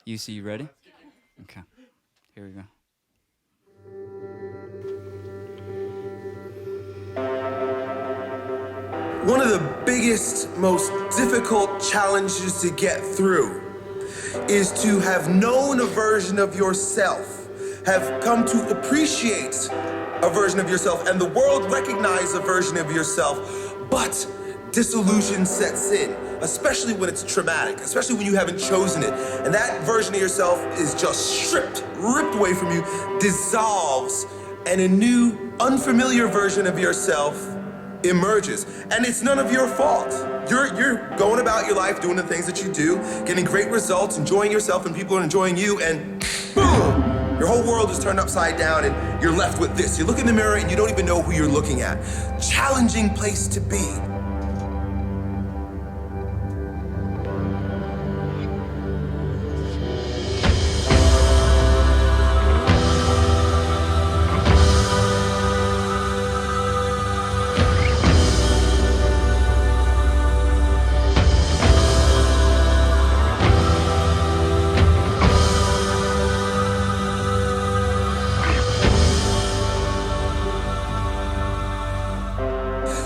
You ready? Okay, here we go. One of the biggest, most difficult challenges to get through is to have known a version of yourself, have come to appreciate a version of yourself, and the world recognize a version of yourself, but disillusion sets in, especially when it's traumatic, especially when you haven't chosen it, and that version of yourself is just ripped away from you, dissolves, and a new, unfamiliar version of yourself emerges. And it's none of your fault. You're going about your life, doing the things that you do, getting great results, enjoying yourself, and people are enjoying you, and boom! Your whole world is turned upside down, and you're left with this. You look in the mirror, and you don't even know who you're looking at. Challenging place to be.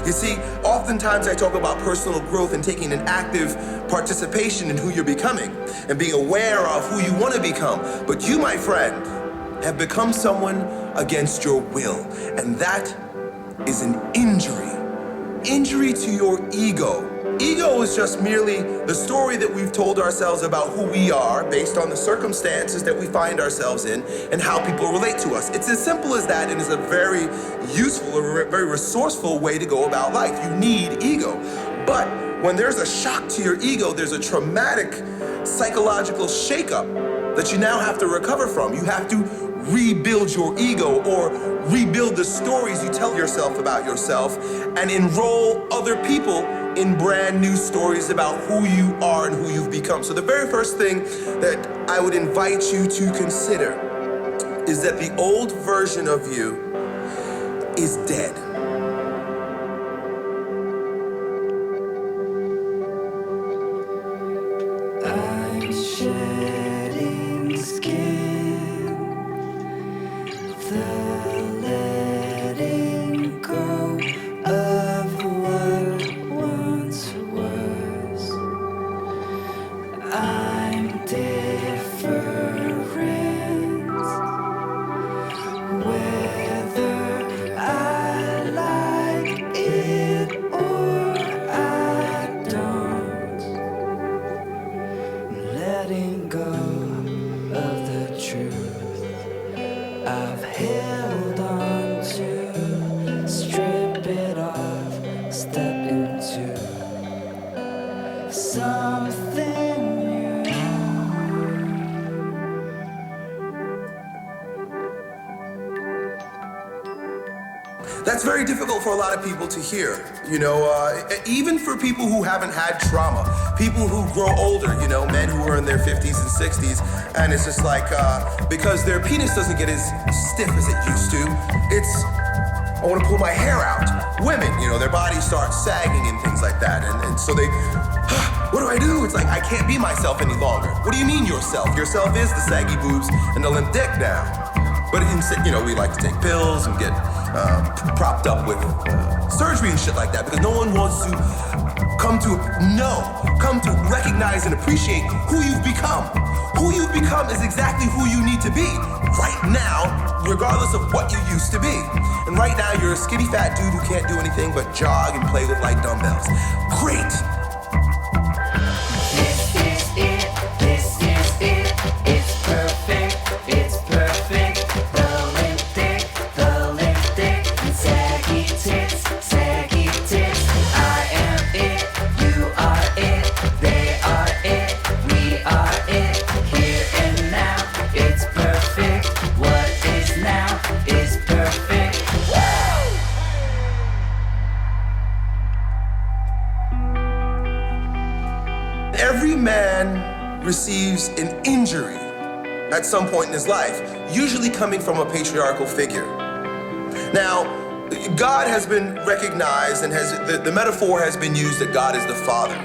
You see, oftentimes I talk about personal growth and taking an active participation in who you're becoming and being aware of who you want to become. But you, my friend, have become someone against your will. And that is an injury. Injury to your ego. Ego is just merely the story that we've told ourselves about who we are based on the circumstances that we find ourselves in and how people relate to us. It's as simple as that, and it's a very useful, or very resourceful way to go about life. You need ego. But when there's a shock to your ego, there's a traumatic psychological shakeup that you now have to recover from. You have to rebuild your ego, or rebuild the stories you tell yourself about yourself, and enroll other people in brand new stories about who you are and who you've become. So the very first thing that I would invite you to consider is that the old version of you is dead. I'm shedding skin, the letting go of what once was. I'm different, whether I like it or I don't. Letting go of the truth I've held on to, strip it off, step into something new. That's very difficult for a lot of people to hear, even for people who haven't had trauma, people who grow older, men who are in their 50s and 60s, and it's just like, because their penis doesn't get as stiff as it used to, it's, I want to pull my hair out. Women, their bodies start sagging and things like that, and so they, what do I do? It's like, I can't be myself any longer. What do you mean yourself? Yourself is the saggy boobs and the limp dick now. But instead, we like to take pills and get propped up with surgery and shit like that, because no one wants to come to recognize and appreciate who you've become. Who you've become is exactly who you need to be right now, regardless of what you used to be. And right now, you're a skinny fat dude who can't do anything but jog and play with light dumbbells. Great. This is it, it's perfect, it's perfect. The limp dick, and saggy tits. I am it, you are it, they are it, we are it. Here and now, it's perfect. What is now is perfect. Every man receives an injury at some point in his life, usually coming from a patriarchal figure. Now, God has been recognized, and the metaphor has been used that God is the father.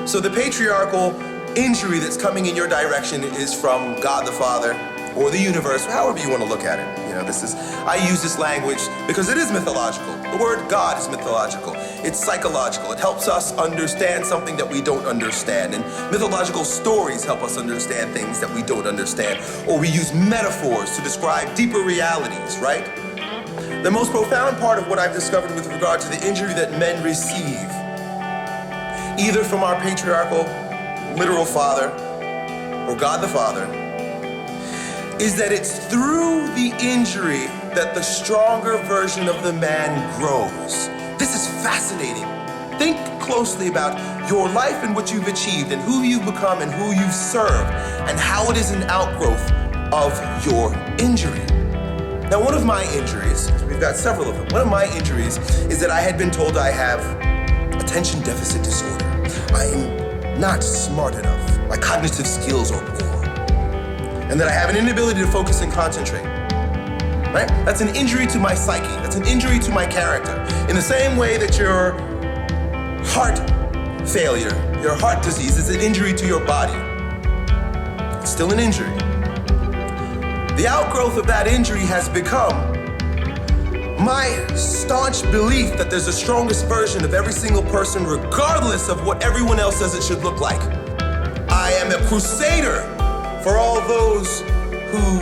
So the patriarchal injury that's coming in your direction is from God the Father or the universe, however you want to look at it. I use this language because it is mythological. The word God is mythological. It's psychological. It helps us understand something that we don't understand. And mythological stories help us understand things that we don't understand. Or we use metaphors to describe deeper realities, right? The most profound part of what I've discovered with regard to the injury that men receive, either from our patriarchal, literal father or God the Father, is that it's through the injury that the stronger version of the man grows. This is fascinating. Think closely about your life and what you've achieved and who you've become and who you've served and how it is an outgrowth of your injury. Now, one of my injuries, we've got several of them, one of my injuries is that I had been told I have attention deficit disorder. I am not smart enough. My cognitive skills are poor. And that I have an inability to focus and concentrate. Right? That's an injury to my psyche. That's an injury to my character. In the same way that your heart failure, your heart disease is an injury to your body. It's still an injury. The outgrowth of that injury has become my staunch belief that there's a strongest version of every single person, regardless of what everyone else says it should look like. I am a crusader for all those who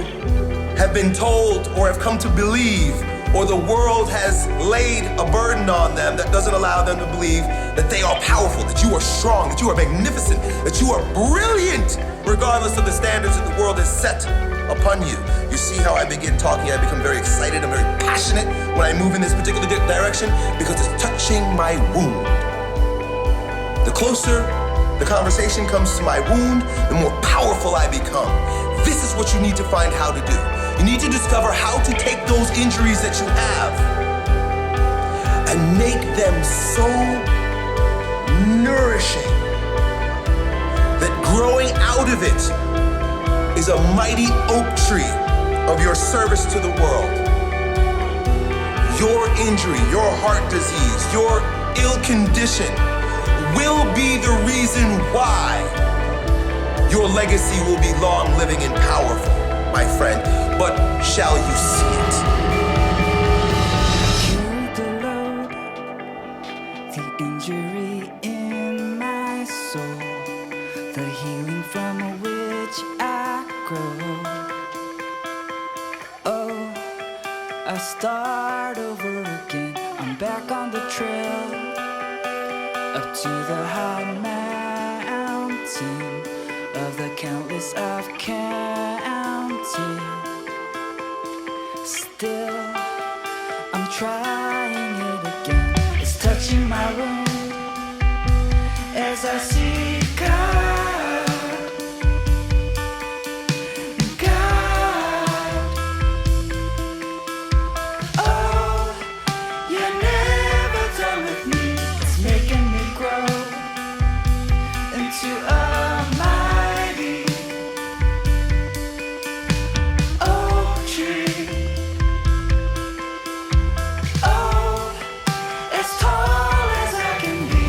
have been told or have come to believe, or the world has laid a burden on them that doesn't allow them to believe that they are powerful, that you are strong, that you are magnificent, that you are brilliant, regardless of the standards that the world has set upon you. You see how I begin talking, I become very excited, I'm very passionate when I move in this particular direction because it's touching my wound. The closer the conversation comes to my wound, the more powerful I become. This is what you need to find how to do. You need to discover how to take those injuries that you have and make them so nourishing that growing out of it is a mighty oak tree of your service to the world. Your injury, your heart disease, your ill condition will be the reason why your legacy will be long living and powerful, my friend. But shall you see it? Carried the load, the injury in my soul, the healing from which I grow. Oh, I start over again. I'm back on the trail, up to the high mountain of the countless I've counted. Still, I'm trying it again. It's touching my wound as I seek God. God, oh, you're never done with me. It's making me grow into a mighty oak tree. Oh, as tall as I can be.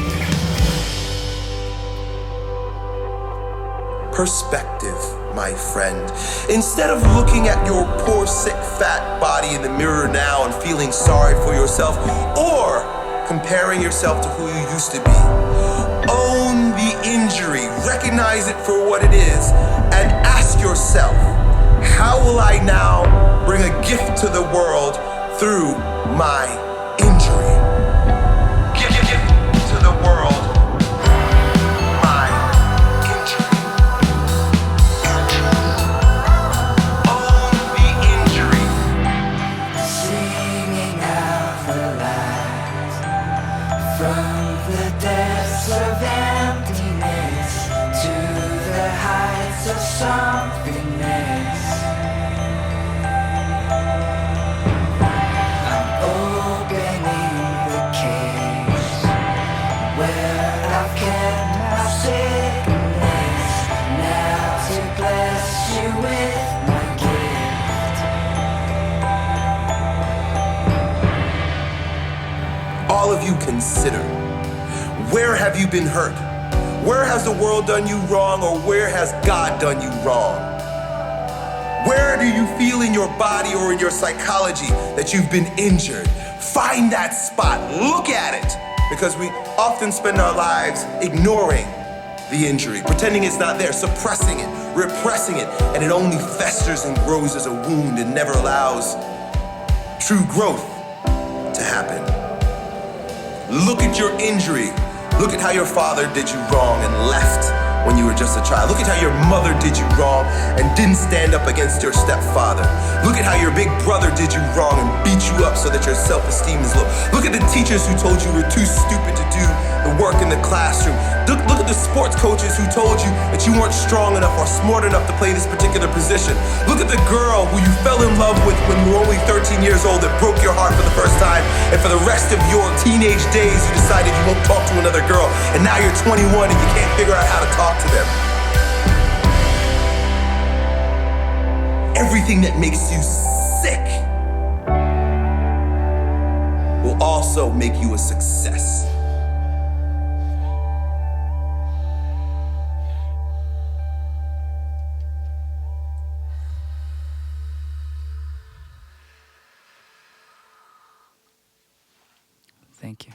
Perspective, my friend. Instead of looking at your poor, sick, fat body in the mirror now and feeling sorry for yourself, or comparing yourself to who you used to be, own the injury, recognize it for what it is, and ask yourself, how will I now bring a gift to the world through my injury? Give to the world my injury. Own the injury. Singing out the lies from the depths of emptiness to the heights of somethingness. I'm opening the cage where I've kept my sickness, now to bless you with my gift. All of you consider, where have you been hurt? Where has the world done you wrong, or where has God done you wrong? Where do you feel in your body or in your psychology that you've been injured? Find that spot, look at it, because we often spend our lives ignoring the injury, pretending it's not there, suppressing it, repressing it, and it only festers and grows as a wound and never allows true growth to happen. Look at your injury. Look at how your father did you wrong and left when you were just a child. Look at how your mother did you wrong and didn't stand up against your stepfather. Look at how your big brother did you wrong and beat you up so that your self-esteem is low. Look at the teachers who told you were too stupid to do the work in the classroom. Look at the sports coaches who told you that you weren't strong enough or smart enough to play this particular position. Look at the girl who you fell in love with when you were only 13 years old that broke your heart for the first time, and for the rest of your teenage days you decided you won't talk to another girl, and now you're 21 and you can't figure out how to talk to them. Everything that makes you sick will also make you a success. Thank you.